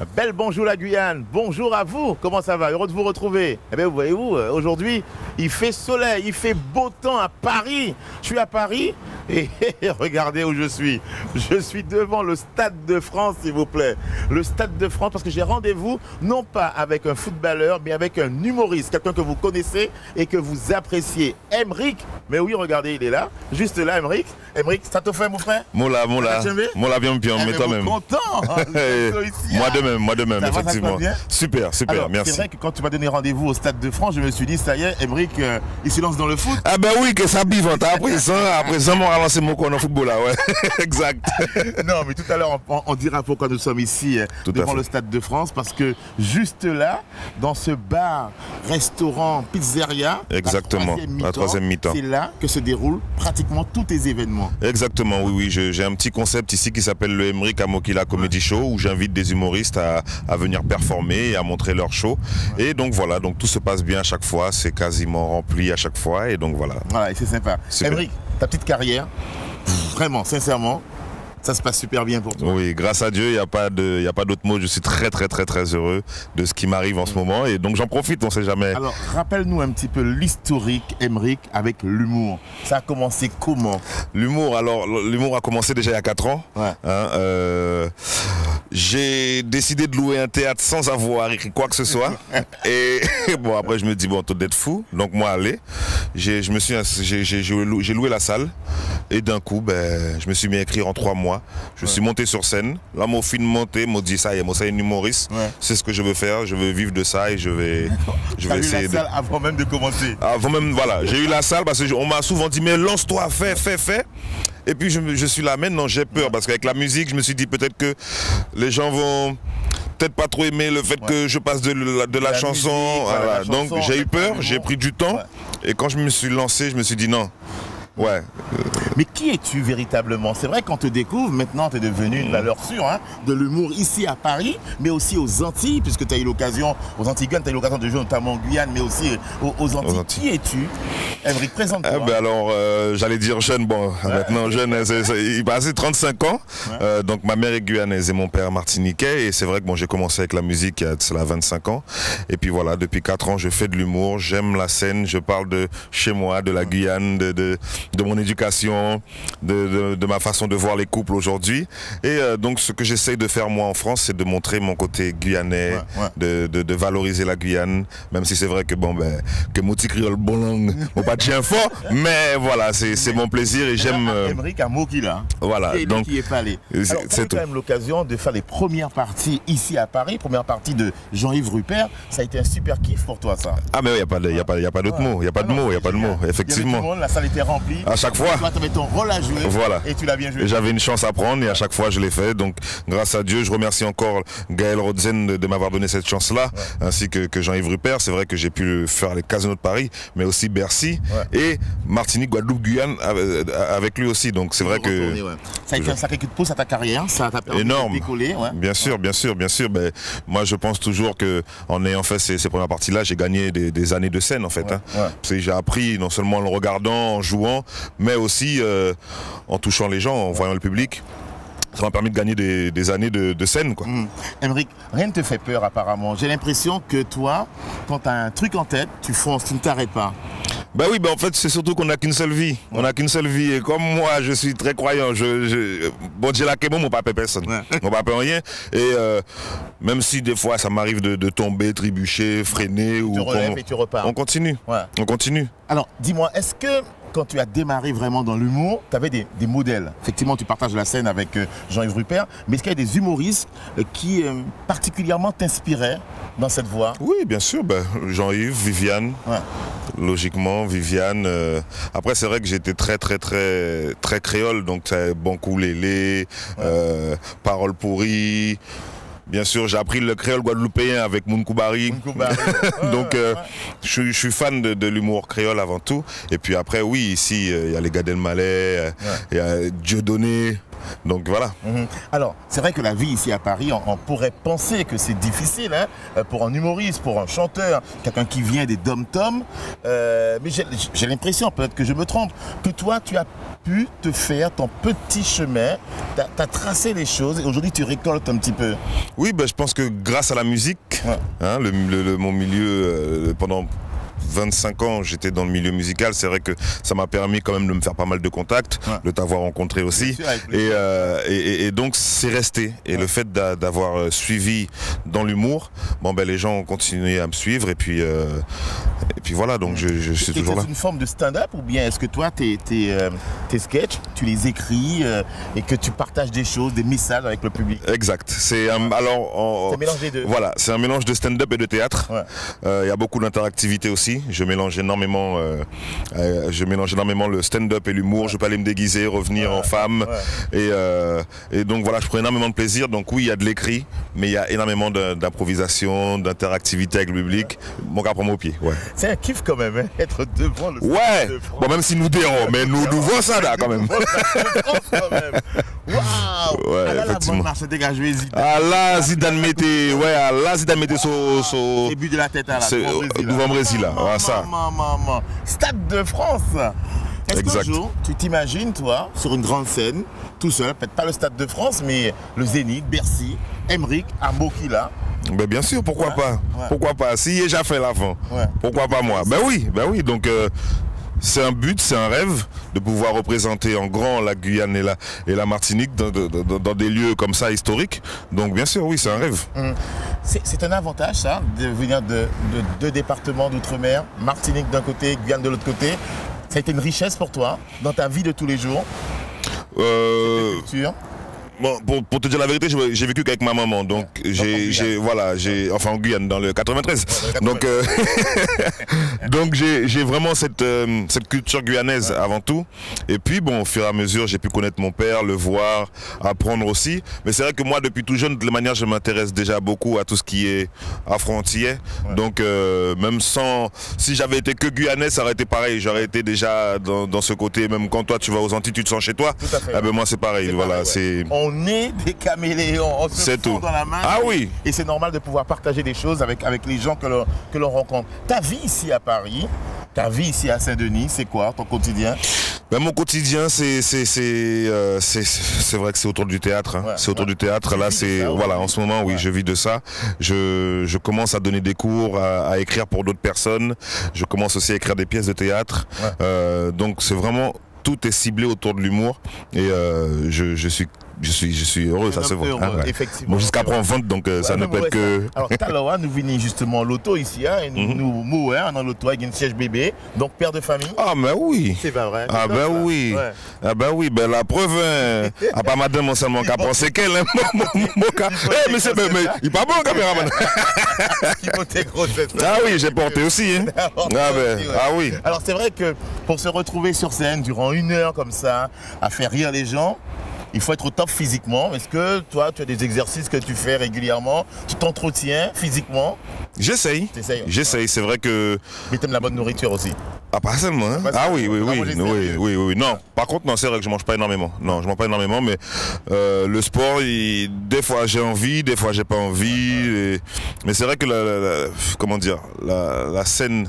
Belle bonjour la Guyane, bonjour à vous, comment ça va? Heureux de vous retrouver. Eh bien vous voyez où, aujourd'hui il fait soleil, il fait beau temps à Paris. Je suis à Paris et regardez où je suis. Je suis devant le Stade de France s'il vous plaît. Le Stade de France parce que j'ai rendez-vous non pas avec un footballeur mais avec un humoriste, quelqu'un que vous connaissez et que vous appréciez. Emric, mais oui regardez il est là, juste là Emric. Emric, ça te fait mon frère? Moula bien, mais toi-même. Content. Moi de même, effectivement. Super, super, alors, merci. C'est vrai que quand tu m'as donné rendez-vous au Stade de France, je me suis dit, ça y est, Emric, il se lance dans le foot. Ah ben oui, que ça bivante. Après ça, on va lancer mon coin en football là, ouais. Exact. Non, mais tout à l'heure, on dira pourquoi nous sommes ici devant le Stade de France, parce que juste là, dans ce bar, restaurant, pizzeria, exactement, la troisième mi-temps, c'est là que se déroulent pratiquement tous tes événements. Exactement, oui, j'ai un petit concept ici qui s'appelle le Emric Amokila Comedy Show, où j'invite des humoristes à venir performer et à montrer leur show. Ouais. Et donc voilà, donc tout se passe bien à chaque fois, c'est quasiment rempli à chaque fois, et donc voilà. Voilà, et c'est sympa. Emric, ta petite carrière, vraiment, sincèrement, ça se passe super bien pour toi. Oui, grâce à Dieu, il n'y a pas d'autre mot. Je suis très heureux de ce qui m'arrive en ce moment. Et donc j'en profite, on ne sait jamais. Alors, rappelle-nous un petit peu l'historique, Emric, avec l'humour. Ça a commencé comment? L'humour a commencé déjà il y a 4 ans. Ouais. J'ai décidé de louer un théâtre sans avoir écrit quoi que ce soit. Et bon, après je me dis, bon, tout d'être fou. Donc moi, allez. J'ai loué la salle. Et d'un coup, ben, je me suis mis à écrire en 3 mois. Je suis monté sur scène. Là, mon film monté, m'a dit ça y est, moi, c'est un humoriste. Ouais. C'est ce que je veux faire. Je veux vivre de ça et je vais essayer. Tu as eu la salle avant même de commencer. Avant même, voilà. J'ai eu la salle parce qu'on m'a souvent dit, mais lance-toi, fais. Et puis je suis là maintenant, j'ai peur parce qu'avec la musique, je me suis dit peut-être que les gens vont peut-être pas trop aimer le fait que je passe de la chanson. Musique, voilà. Donc j'ai eu peur, j'ai pris du temps. Ouais. Et quand je me suis lancé, je me suis dit non. Ouais. Mais qui es-tu véritablement? C'est vrai qu'on te découvre, maintenant tu es devenu une valeur sûre de l'humour ici à Paris, mais aussi aux Antilles, puisque tu as eu l'occasion, aux Antilles, tu as eu l'occasion de jouer notamment en Guyane, mais aussi aux Antilles. Qui es-tu? Emric, présente-toi. Ben alors, j'allais dire jeune, bon, maintenant jeune, il passe 35 ans, donc ma mère est guyanaise et mon père martiniquais, et c'est vrai que bon, j'ai commencé avec la musique il y a cela 25 ans, et puis voilà, depuis 4 ans, je fais de l'humour, j'aime la scène, je parle de chez moi, de la Guyane, de mon éducation, de ma façon de voir les couples aujourd'hui. Et donc ce que j'essaye de faire moi en France, c'est de montrer mon côté guyanais, de valoriser la Guyane, même si c'est vrai que bon ben que mouti créole bon langue, mon pas de chien fort, mais voilà, c'est mon plaisir et j'aime. Emric Amokila. Voilà, donc qui est fallé. C'est quand même l'occasion de faire les premières parties ici à Paris, première partie de Jean-Yves Rupert. Ça a été un super kiff pour toi ça. Ah mais il y a pas d'autre mot, il y a pas de mots, effectivement. La salle était remplie. À chaque fois. Toi, tu avais ton rôle à jouer. Voilà. Et tu l'as bien joué. J'avais une chance à prendre et à chaque fois je l'ai fait. Donc grâce à Dieu, je remercie encore Gaël Rodzen de m'avoir donné cette chance-là, ainsi que Jean-Yves Rupert. C'est vrai que j'ai pu faire les casinos de Paris, mais aussi Bercy et Martinique, Guadeloupe, Guyane avec lui aussi. Donc c'est vrai que ça a été un sacré coup de pouce à ta carrière. Ça t'a permis de décoller. Bien sûr. Ben, moi, je pense toujours que en ayant fait ces premières parties-là, j'ai gagné des années de scène en fait. Parce que j'ai appris non seulement en le regardant, en jouant, mais aussi en touchant les gens, en voyant le public. Ça m'a permis de gagner des années de scène, quoi. Emric, rien ne te fait peur apparemment. J'ai l'impression que toi, quand tu as un truc en tête, tu fonces, tu ne t'arrêtes pas. Ben oui, en fait, c'est surtout qu'on n'a qu'une seule vie. On n'a qu'une seule vie. Et comme moi, je suis très croyant. Bon, Dieu l'a mon papa personne. Mon papa rien. Et même si des fois, ça m'arrive de tomber, trébucher, freiner. Tu te relèves et tu repars. On continue. On continue. Alors, dis-moi, est-ce que quand tu as démarré vraiment dans l'humour, tu avais des modèles? Effectivement, tu partages la scène avec Jean-Yves Rupert, mais est-ce qu'il y a des humoristes qui particulièrement t'inspiraient dans cette voie? Oui, bien sûr. Ben, Jean-Yves, Viviane, logiquement, Viviane. Après, c'est vrai que j'étais très créole, donc c'est bon coup lélé, paroles pourries. Bien sûr, j'ai appris le créole guadeloupéen avec Mounkoubari. Donc, je suis fan de l'humour créole avant tout. Et puis après, oui, ici, il y a les Gad Elmaleh, il y a Dieudonné. Donc voilà. Alors, c'est vrai que la vie ici à Paris, on pourrait penser que c'est difficile hein, pour un humoriste, pour un chanteur, quelqu'un qui vient des dom-toms. Mais j'ai l'impression, peut-être que je me trompe, que toi, tu as pu te faire ton petit chemin, tu as tracé les choses et aujourd'hui, tu récoltes un petit peu. Oui, ben, je pense que grâce à la musique, hein, mon milieu, pendant 25 ans, j'étais dans le milieu musical. C'est vrai que ça m'a permis quand même de me faire pas mal de contacts, de t'avoir rencontré aussi. Et donc c'est resté. Et le fait d'avoir suivi dans l'humour, bon ben les gens ont continué à me suivre et puis voilà. Donc je suis toujours là. C'est une forme de stand-up ou bien est-ce que toi tes sketchs, tu les écris et que tu partages des choses, des messages avec le public? Exact. C'est alors mélange des deux. Voilà, c'est un mélange de stand-up et de théâtre. Il y a beaucoup d'interactivité aussi. Je mélange énormément le stand-up et l'humour. Je peux aller me déguiser, revenir en femme. Et donc voilà, je prends énormément de plaisir. Donc oui, il y a de l'écrit, mais il y a énormément d'improvisation, d'interactivité avec le public. Mon gars prend mon pied. C'est un kiff quand même, hein, être devant le Stade de France. Bon, même si nous dérons, mais nous voyons ça là quand même. Waouh! Effectivement. Ah là, Zidane mettait son début de la tête à la devant Brésil là. Ça. Stade de France. Est-ce qu'un jour, tu t'imagines, toi, sur une grande scène, tout seul, peut-être pas le Stade de France, mais le Zénith, Bercy, Emmerich, Arbokila? Ben bien sûr, pourquoi pas? Pourquoi pas? Si j'ai déjà fait l'avant, pourquoi pas moi? Ben oui, donc c'est un but, c'est un rêve de pouvoir représenter en grand la Guyane et la Martinique dans des lieux comme ça historiques. Donc bien sûr, oui, c'est un rêve. C'est un avantage ça, de venir de deux départements d'outre-mer, Martinique d'un côté, Guyane de l'autre côté. Ça a été une richesse pour toi dans ta vie de tous les jours? Bon, pour te dire la vérité, j'ai vécu qu'avec ma maman, donc enfin en Guyane dans le 93. Donc donc j'ai vraiment cette culture guyanaise avant tout. Et puis bon, au fur et à mesure, j'ai pu connaître mon père, le voir, apprendre aussi. Mais c'est vrai que moi, depuis tout jeune, de la manière, je m'intéresse déjà beaucoup à tout ce qui est afro-antillais. Donc même si j'avais été que guyanais, ça aurait été pareil. J'aurais été déjà dans ce côté. Même quand toi tu vas aux Antilles, tu te sens chez toi. Tout à fait. Ben moi c'est pareil. Voilà, c'est. On est des caméléons, on se fond dans la main. Ah oui. Et c'est normal de pouvoir partager des choses avec les gens que l'on rencontre. Ta vie ici à Paris, ta vie ici à Saint-Denis, c'est quoi ton quotidien? Ben, mon quotidien, c'est vrai que c'est autour du théâtre. Hein. C'est autour du théâtre. Là, c'est voilà, en ce moment, oui, je vis de ça. Je commence à donner des cours, à écrire pour d'autres personnes. Je commence aussi à écrire des pièces de théâtre. Donc c'est vraiment, tout est ciblé autour de l'humour et je suis heureux, ça se voit. Effectivement. Bon, jusqu'à prendre vente, donc ça ne peut être que. Alors, tout à l'heure, nous venons justement l'auto ici, hein, et nous mouons dans l'auto avec une siège bébé, donc père de famille. Ah, ben oui. C'est pas vrai. Ah, ben oui. Ah, ben oui, ben la preuve, à pas madame, on seulement qu'à penser qu'elle, mon cas. Mais il pas bon, caméraman. Ah oui, j'ai porté aussi. Hein. Ah oui. Alors, c'est vrai que pour se retrouver sur scène durant 1 heure comme ça, à faire rire les gens, il faut être au top physiquement. Est-ce que toi, tu as des exercices que tu fais régulièrement? Tu t'entretiens physiquement? J'essaye. J'essaye. C'est vrai que. Mais tu aimes la bonne nourriture aussi? Ah, pas seulement. Hein? Ah oui. Non, par contre, non, c'est vrai que je mange pas énormément. Non, je mange pas énormément, mais le sport, des fois j'ai envie, des fois j'ai pas envie. Mais c'est vrai que la scène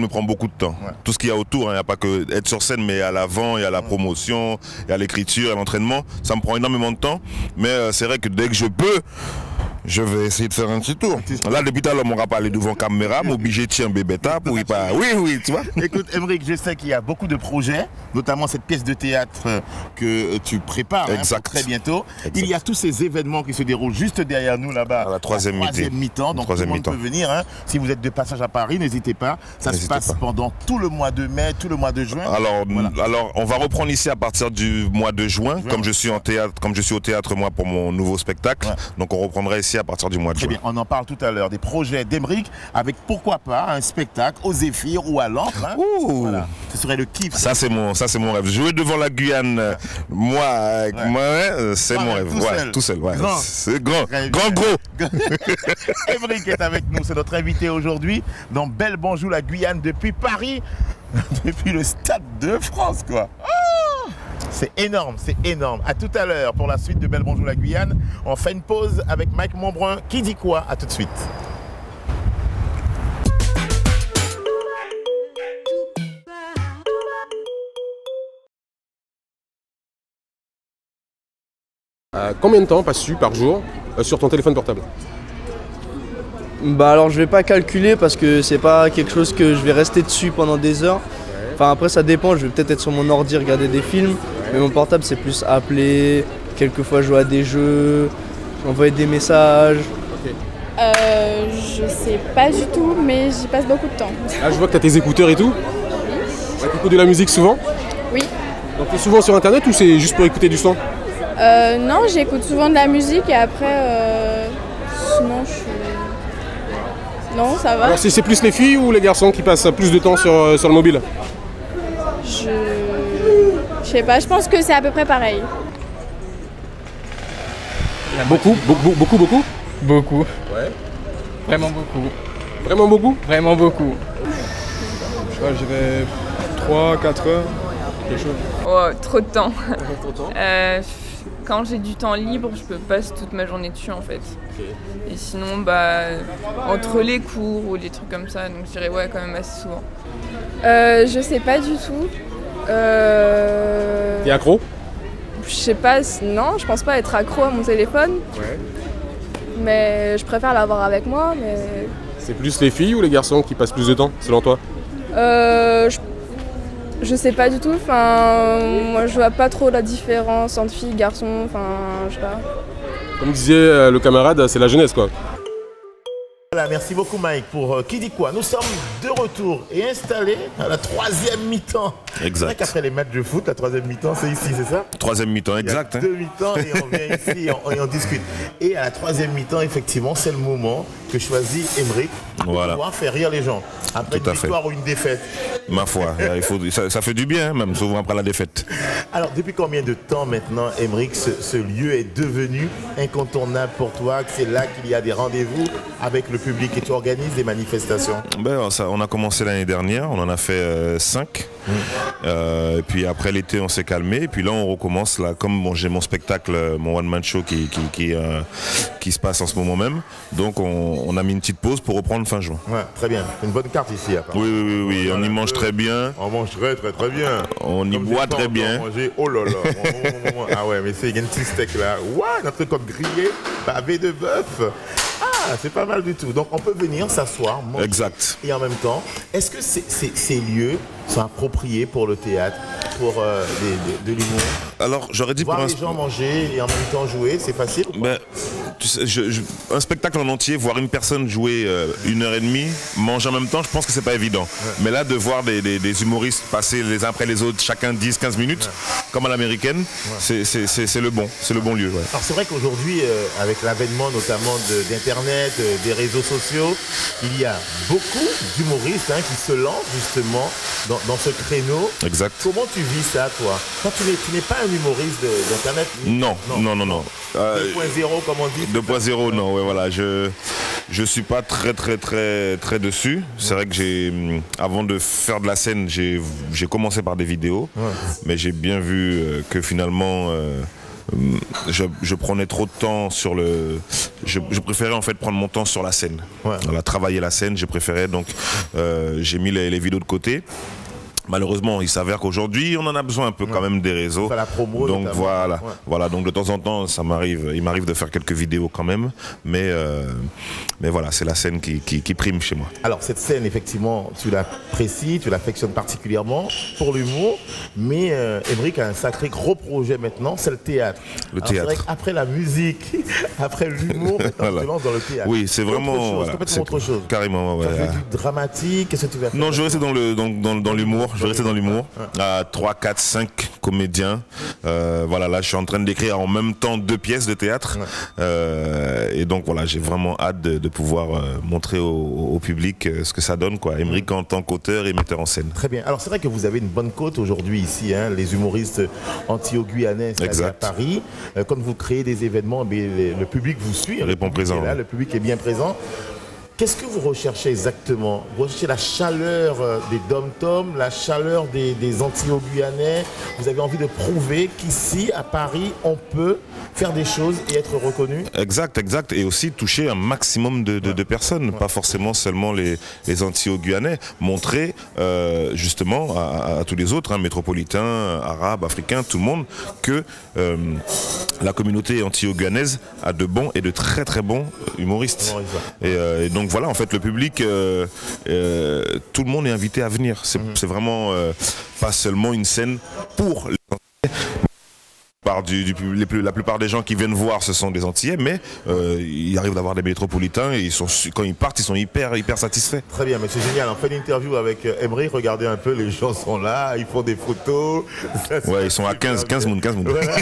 me prend beaucoup de temps. Tout ce qu'il y a autour, il n'y a pas que être sur scène, mais à l'avant, il y a la promotion, il y a l'écriture, il y a l'entraînement. Ça me prend énormément de temps, mais c'est vrai que dès que je peux, je vais essayer de faire un petit tour. Là, depuis tout à l'heure, mon gars parler devant caméra, m'obliger de tirer un bébé pour y pas. Oui, tu vois. Écoute, Emmerich, je sais qu'il y a beaucoup de projets, notamment cette pièce de théâtre que tu prépares pour très bientôt. Il y a tous ces événements qui se déroulent juste derrière nous là-bas. À la troisième mi-temps. Donc tout le monde peut venir. Hein. Si vous êtes de passage à Paris, n'hésitez pas. Ça se passe pendant tout le mois de mai, tout le mois de juin. Alors, on va reprendre ici à partir du mois de juin, comme je suis au théâtre moi pour mon nouveau spectacle. Donc on reprendra ici à partir du mois de juin. Très bien, on en parle tout à l'heure des projets d'Emmerich avec pourquoi pas un spectacle au Zéphyr ou à l'Ancre. Hein. Voilà. Ce serait le kiff. Ça c'est mon rêve. Jouer devant la Guyane, c'est mon rêve. Tout seul. C'est grand, gros. Emmerich est avec nous, c'est notre invité aujourd'hui dans Belle Bonjour la Guyane depuis Paris, depuis le Stade de France quoi. C'est énorme, c'est énorme. À tout à l'heure pour la suite de Belle Bonjour la Guyane. On fait une pause avec Mike Monbrun. Qui dit quoi? À tout de suite. Combien de temps passes-tu par jour sur ton téléphone portable? Bah alors je vais pas calculer parce que c'est pas quelque chose que je vais rester dessus pendant des heures. Enfin après ça dépend, je vais peut-être être sur mon ordi regarder des films, mais mon portable c'est plus appeler, quelquefois jouer à des jeux, envoyer des messages. Je sais pas du tout, mais j'y passe beaucoup de temps. Ah, je vois que tu as tes écouteurs et tout. Tu écoutes de la musique souvent? Oui. Donc tu es souvent sur internet ou c'est juste pour écouter du son? Non, j'écoute souvent de la musique et après, sinon je suis... Non, ça va. Alors c'est plus les filles ou les garçons qui passent plus de temps sur le mobile? Je sais pas, je pense que c'est à peu près pareil. Beaucoup? Beaucoup. Ouais. Vraiment beaucoup. Vraiment beaucoup? Vraiment beaucoup. Je sais pas, je dirais 3-4 heures, quelque chose. Oh, trop de temps. Quand j'ai du temps libre, je peux passer toute ma journée dessus en fait. Et sinon, entre les cours ou des trucs comme ça, donc je dirais ouais quand même assez souvent. Je sais pas du tout. T'es accro? Je sais pas, non, je pense pas être accro à mon téléphone. Ouais. Mais je préfère l'avoir avec moi. Mais... C'est plus les filles ou les garçons qui passent plus de temps, selon toi? Je sais pas du tout, enfin, moi je vois pas trop la différence entre filles et garçons, enfin, je sais pas. Comme disait le camarade, c'est la jeunesse quoi. Voilà, merci beaucoup Mike pour Qui dit quoi. Nous sommes de retour et installés à la troisième mi-temps. Exact. C'est vrai qu'après les matchs de foot, la troisième mi-temps c'est ici, c'est ça? Troisième mi-temps, exact. Il y a deux mi-temps et on vient ici et on discute. Et à la troisième mi-temps, effectivement, c'est le moment que choisit Emeric pour pouvoir faire rire les gens. Après une victoire ou une défaite. Ma foi, ça fait du bien, même souvent après la défaite. Alors, depuis combien de temps maintenant, Emeric, ce lieu est devenu incontournable pour toi? Que c'est là qu'il y a des rendez-vous avec le public et tu organises des manifestations? On a commencé l'année dernière, on en a fait 5. Et puis après l'été, on s'est calmé. Et puis là, on recommence. Là, comme j'ai mon spectacle, mon one-man show qui se passe en ce moment même. Donc, on a mis une petite pause pour reprendre fin juin. Ouais, très bien. C'est une bonne carte ici. Oui. On y mange très bien. On mange très bien. On y boit très bien. Oh là là. Ah ouais, mais c'est un petit steak là. Waouh, notre côte grillée, pavé de bœuf. Ah, c'est pas mal du tout. Donc on peut venir s'asseoir, manger. Exact. Et en même temps, est-ce que ces lieux sont appropriés pour le théâtre, pour de l'humour? Alors j'aurais dit voir les gens manger et en même temps jouer, c'est facile ou pas? Tu sais, un spectacle en entier, voir une personne jouer 1h30, manger en même temps, je pense que c'est pas évident. Ouais. Mais là, de voir des humoristes passer les uns après les autres, chacun 10-15 minutes, comme à l'américaine, c'est le bon lieu. Ouais. Alors c'est vrai qu'aujourd'hui, avec l'avènement notamment d'Internet, des réseaux sociaux, il y a beaucoup d'humoristes qui se lancent justement dans ce créneau. Exact. Comment tu vis ça, toi? Toi, tu n'es pas un humoriste d'Internet? Non. 2.0 comme on dit? 2.0, non, ouais, voilà. Je suis pas très dessus. C'est vrai que avant de faire de la scène, j'ai commencé par des vidéos, mais j'ai bien vu que finalement je prenais trop de temps sur je préférais en fait prendre mon temps sur la scène. Voilà, travailler la scène, j'ai préféré, donc j'ai mis les vidéos de côté. Malheureusement, il s'avère qu'aujourd'hui, on en a besoin un peu quand même des réseaux. La promo, donc voilà, donc de temps en temps, il m'arrive de faire quelques vidéos quand même, mais voilà, c'est la scène qui prime chez moi. Alors cette scène, effectivement, tu l'apprécies, tu l'affectionnes particulièrement pour l'humour, mais Emeric a un sacré gros projet maintenant, c'est le théâtre. Le théâtre. C'est vrai qu'après la musique, après l'humour, tu te lances dans le théâtre. Oui, c'est vraiment complètement autre chose. Carrément, ouais. Tu as fait du dramatique, qu'est-ce que tu vas faire? Non, je vais rester dans l'humour. Je vais rester dans l'humour. 3, 4, 5 comédiens. Voilà, là, je suis en train d'écrire en même temps 2 pièces de théâtre. Et donc, voilà, j'ai vraiment hâte de pouvoir montrer au public ce que ça donne, quoi. Emeric en tant qu'auteur et metteur en scène. Très bien. Alors, c'est vrai que vous avez une bonne côte aujourd'hui ici, les humoristes anti-guyanais à Paris. Quand vous créez des événements, le public vous suit. Répond présent. Là, le public est bien présent. Qu'est-ce que vous recherchez exactement? Vous recherchez la chaleur des dom-toms, la chaleur des Antillo-Guyanais. Vous avez envie de prouver qu'ici, à Paris, on peut faire des choses et être reconnu? Exact. Et aussi toucher un maximum de personnes, pas forcément seulement les Antillo-Guyanais. Montrer justement à tous les autres, métropolitains, arabes, africains, tout le monde, que la communauté antillo-guyanaise a de bons et de très très bons humoristes. Et donc voilà, en fait, le public, tout le monde est invité à venir. C'est vraiment pas seulement une scène pour les la plupart des gens qui viennent voir, ce sont des Antillais, mais il arrive d'avoir des métropolitains et quand ils partent, ils sont hyper satisfaits. Très bien, mais c'est génial. On fait une interview avec Emery, regardez un peu, les gens sont là, ils font des photos. Ouais, ils sont à 15 moun. Voilà.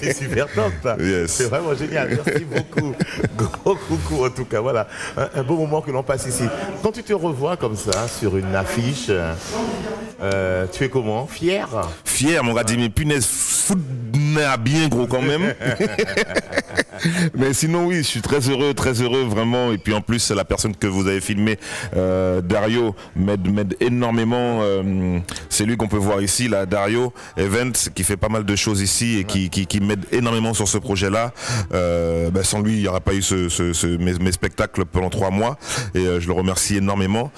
C'est super top, ça. Yes. C'est vraiment génial. Merci beaucoup. Gros coucou, en tout cas. Voilà, un beau moment que l'on passe ici. Quand tu te revois comme ça, sur une affiche, tu es comment? Fier? Fier, mon gars, dit, mais punaise, foot bien gros quand même. Mais sinon, oui, je suis très heureux vraiment. Et puis en plus, la personne que vous avez filmé, Dario, m'aide énormément. C'est lui qu'on peut voir ici, là, Dario Events, qui fait pas mal de choses ici et qui m'aide énormément sur ce projet-là. Sans lui, il n'y aurait pas eu mes spectacles pendant 3 mois. Et je le remercie énormément.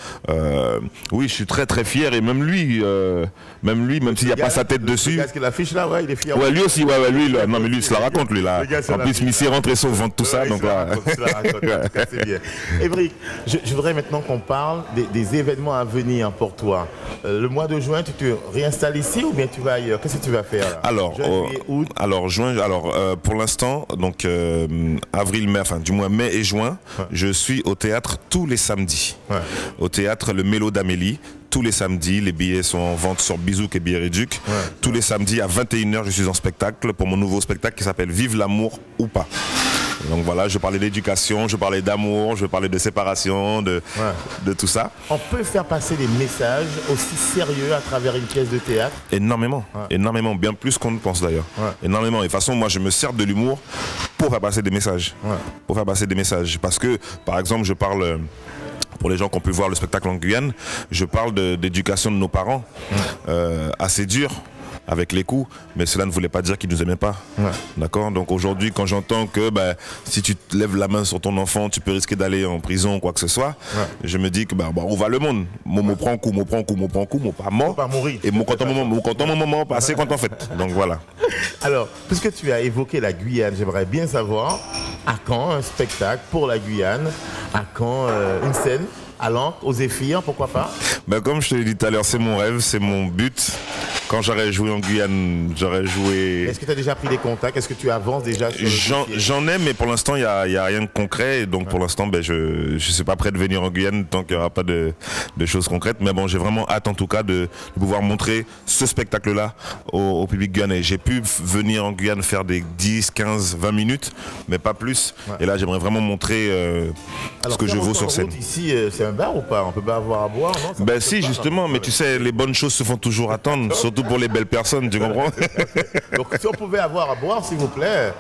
Oui, je suis très fier. Et même lui, même s'il n'y a pas sa tête dessus. Est-ce que l'affiche là, ouais, il est fier. Ouais, lui aussi, lui, là, non mais lui, il se la raconte, lui, là. En plus, Missy rentre et sauve, vente tout ça, donc là. C'est bien. Émeric, je voudrais maintenant qu'on parle des événements à venir pour toi. Le mois de juin, tu te réinstalles ici ou bien tu vas ailleurs? Qu'est-ce que tu vas faire là? Juin, pour l'instant, donc avril, mai, enfin du moins mai et juin, je suis au théâtre tous les samedis. Au théâtre Le Mélo d'Amélie. Tous les samedis, les billets sont en vente sur Bizouk et Billets Réduc. Tous les samedis à 21h, je suis en spectacle pour mon nouveau spectacle qui s'appelle Vive l'amour ou pas. Donc voilà, je parlais d'éducation, je parlais d'amour, je parlais de séparation, de tout ça. On peut faire passer des messages aussi sérieux à travers une pièce de théâtre? Énormément, bien plus qu'on ne pense d'ailleurs. Énormément. Et de toute façon, moi je me sers de l'humour pour faire passer des messages. Pour faire passer des messages. Parce que, par exemple, je parle... Pour les gens qui ont pu voir le spectacle en Guyane, je parle d'éducation de nos parents, assez dur, avec les coups, mais cela ne voulait pas dire qu'ils ne nous aimaient pas. D'accord? Donc aujourd'hui, quand j'entends que si tu te lèves la main sur ton enfant, tu peux risquer d'aller en prison ou quoi que ce soit, je me dis que où va le monde? Mon prend coup, mon pas mort. Pas mourir. Et mon content moment, pas assez content en fait. Donc voilà. Alors, puisque tu as évoqué la Guyane, j'aimerais bien savoir à quand un spectacle pour la Guyane, à quand une scène à l'Ancre, aux Zéphyrs, pourquoi pas? Comme je te l'ai dit tout à l'heure, c'est mon rêve, c'est mon but. Quand j'aurais joué en Guyane, j'aurais joué... Est-ce que tu as déjà pris des contacts? Est-ce que tu avances déjà sur le J'en ai, mais pour l'instant, il n'y a rien de concret. Et donc pour l'instant, je ne suis pas prêt de venir en Guyane tant qu'il n'y aura pas de choses concrètes. Mais bon, j'ai vraiment hâte en tout cas de pouvoir montrer ce spectacle-là au public guyanais. J'ai pu venir en Guyane faire des 10, 15, 20 minutes, mais pas plus. Et là, j'aimerais vraiment montrer ce que je vaux sur scène. Ici, c'est un bar ou pas? On peut pas avoir à boire, non? Si, justement, mais tu sais, les bonnes choses se font toujours attendre, surtout pour les belles personnes, tu comprends? Donc si on pouvait avoir à boire, s'il vous plaît.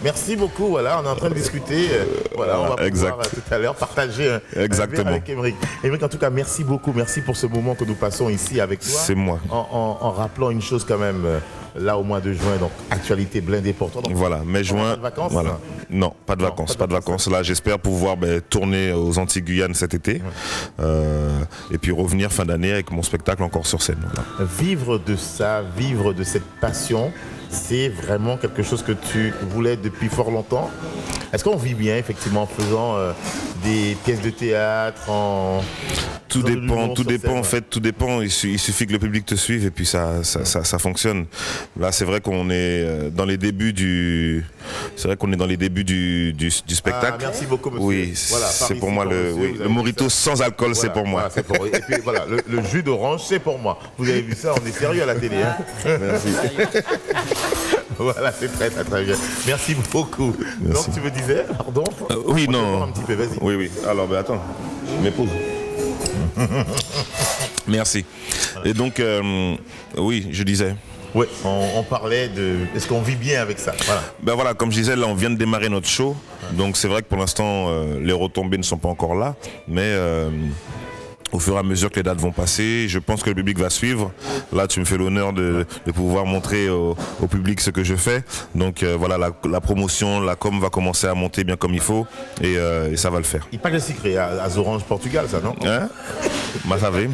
Merci beaucoup, voilà, on est en train de discuter. On va pouvoir tout à l'heure partager un verre avec Émeric. Émeric, en tout cas, merci beaucoup, merci pour ce moment que nous passons ici avec toi. C'est moi. En rappelant une chose quand même, là au mois de juin, donc actualité blindée pour toi. Donc, voilà, mai, juin, pas de vacances, voilà. Non, pas de vacances. Là, j'espère pouvoir tourner aux Antilles-Guyane cet été. Et puis revenir fin d'année avec mon spectacle encore sur scène. Voilà. Vivre de ça, vivre de cette passion, c'est vraiment quelque chose que tu voulais depuis fort longtemps. Est-ce qu'on vit bien effectivement en faisant des pièces de théâtre, Tout dépend en fait, tout dépend. Il suffit que le public te suive et puis ça fonctionne. Là, c'est vrai qu'on est dans les débuts du spectacle. Merci beaucoup, monsieur. Oui, voilà, c'est pour moi le mojito sans alcool, c'est pour moi. Voilà, et puis voilà, le jus d'orange, c'est pour moi. Vous avez vu ça, on est sérieux à la télé. Hein. Merci. Voilà, c'est très bien. Merci beaucoup. Merci. Donc tu me disais, pardon? Oui, non. Un petit peu, vas-y. Oui. Alors, attends, je m'épouse. Merci. Et donc, oui, je disais. Oui, on parlait de... Est-ce qu'on vit bien avec ça? Voilà. Ben voilà, comme je disais, là on vient de démarrer notre show, donc c'est vrai que pour l'instant les retombées ne sont pas encore là, mais au fur et à mesure que les dates vont passer, je pense que le public va suivre. Là tu me fais l'honneur de pouvoir montrer au public ce que je fais, donc voilà, la promotion, la com va commencer à monter bien comme il faut, et ça va le faire. Il parle de secret à Orange Portugal, ça, non? Hein? Ma savez.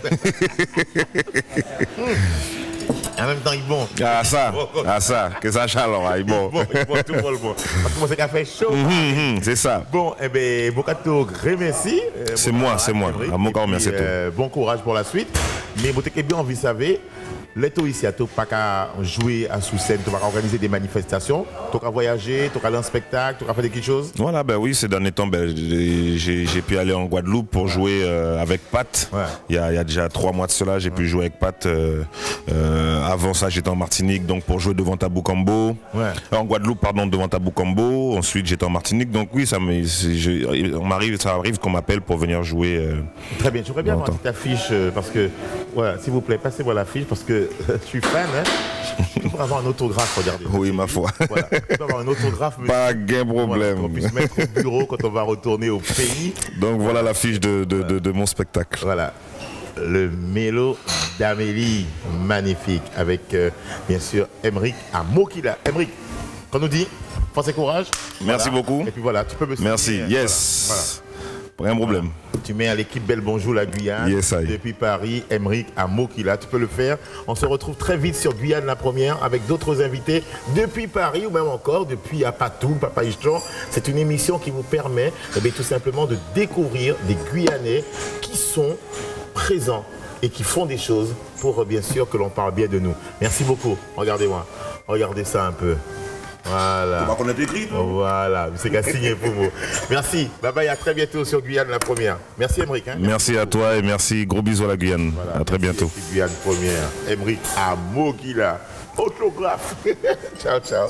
En même temps, il est bon. Ah ça, que ça chaleur, il est bon. Bon, tout le monde. Parce que c'est qu'à faire chaud. C'est ça. Bon, eh bien, Bokato, grand merci. C'est moi. À mon corps, merci. Bon courage pour la suite. Mais vous avez bien envie, vous savez, l'été ici, tu n'as pas qu'à jouer à sous-scène, tu n'as pas qu'à organiser des manifestations, tu n'as qu'à voyager, tu n'as qu'à aller en spectacle, tu n'as qu'à faire quelque chose. Voilà, ben oui, ces derniers temps, j'ai pu aller en Guadeloupe pour jouer avec Pat. Ouais. Il y a déjà 3 mois de cela, j'ai pu jouer avec Pat. Avant ça, j'étais en Martinique, donc pour jouer devant Tabou Combo. Ouais. En Guadeloupe, pardon, devant Tabou Combo. Ensuite, j'étais en Martinique, donc oui, ça arrive qu'on m'appelle pour venir jouer. Très bien, j'aimerais bien avoir une petite affiche, parce que, voilà, s'il vous plaît, passez-moi l'affiche, parce que je suis fan, hein. Je peux avoir un autographe, regardez. Oui, ma foi. Voilà. Je peux avoir un autographe, monsieur. Pas de problème. Voilà, qu'on puisse mettre au bureau quand on va retourner au pays. Donc voilà l'affiche de mon spectacle. Voilà. Le Mélo d'Amélie, magnifique, avec bien sûr Emric à Mokila. Emric, qu'on nous dit, force et courage. Merci beaucoup. Et puis voilà, tu peux me signer. Merci, yes. Voilà. Pas un problème. Tu mets à l'équipe Belle Bonjour la Guyane, depuis Paris, Emric à Mokila, tu peux le faire. On se retrouve très vite sur Guyane la première avec d'autres invités depuis Paris ou même encore depuis Apatoum, Papa Ichton. C'est une émission qui vous permet tout simplement de découvrir des Guyanais qui sont présents et qui font des choses pour bien sûr que l'on parle bien de nous. Merci beaucoup. Regardez-moi. Regardez ça un peu. Voilà. Tu vas connaître écrit, toi. Voilà, c'est qu'à signer pour vous. Merci. Bye bye, à très bientôt sur Guyane la première. Merci Emric. Hein. Merci à toi et merci. Gros bisous à la Guyane. Voilà, à très bientôt. Guyane première. Emric à Mokila. Autographe. Ciao, ciao.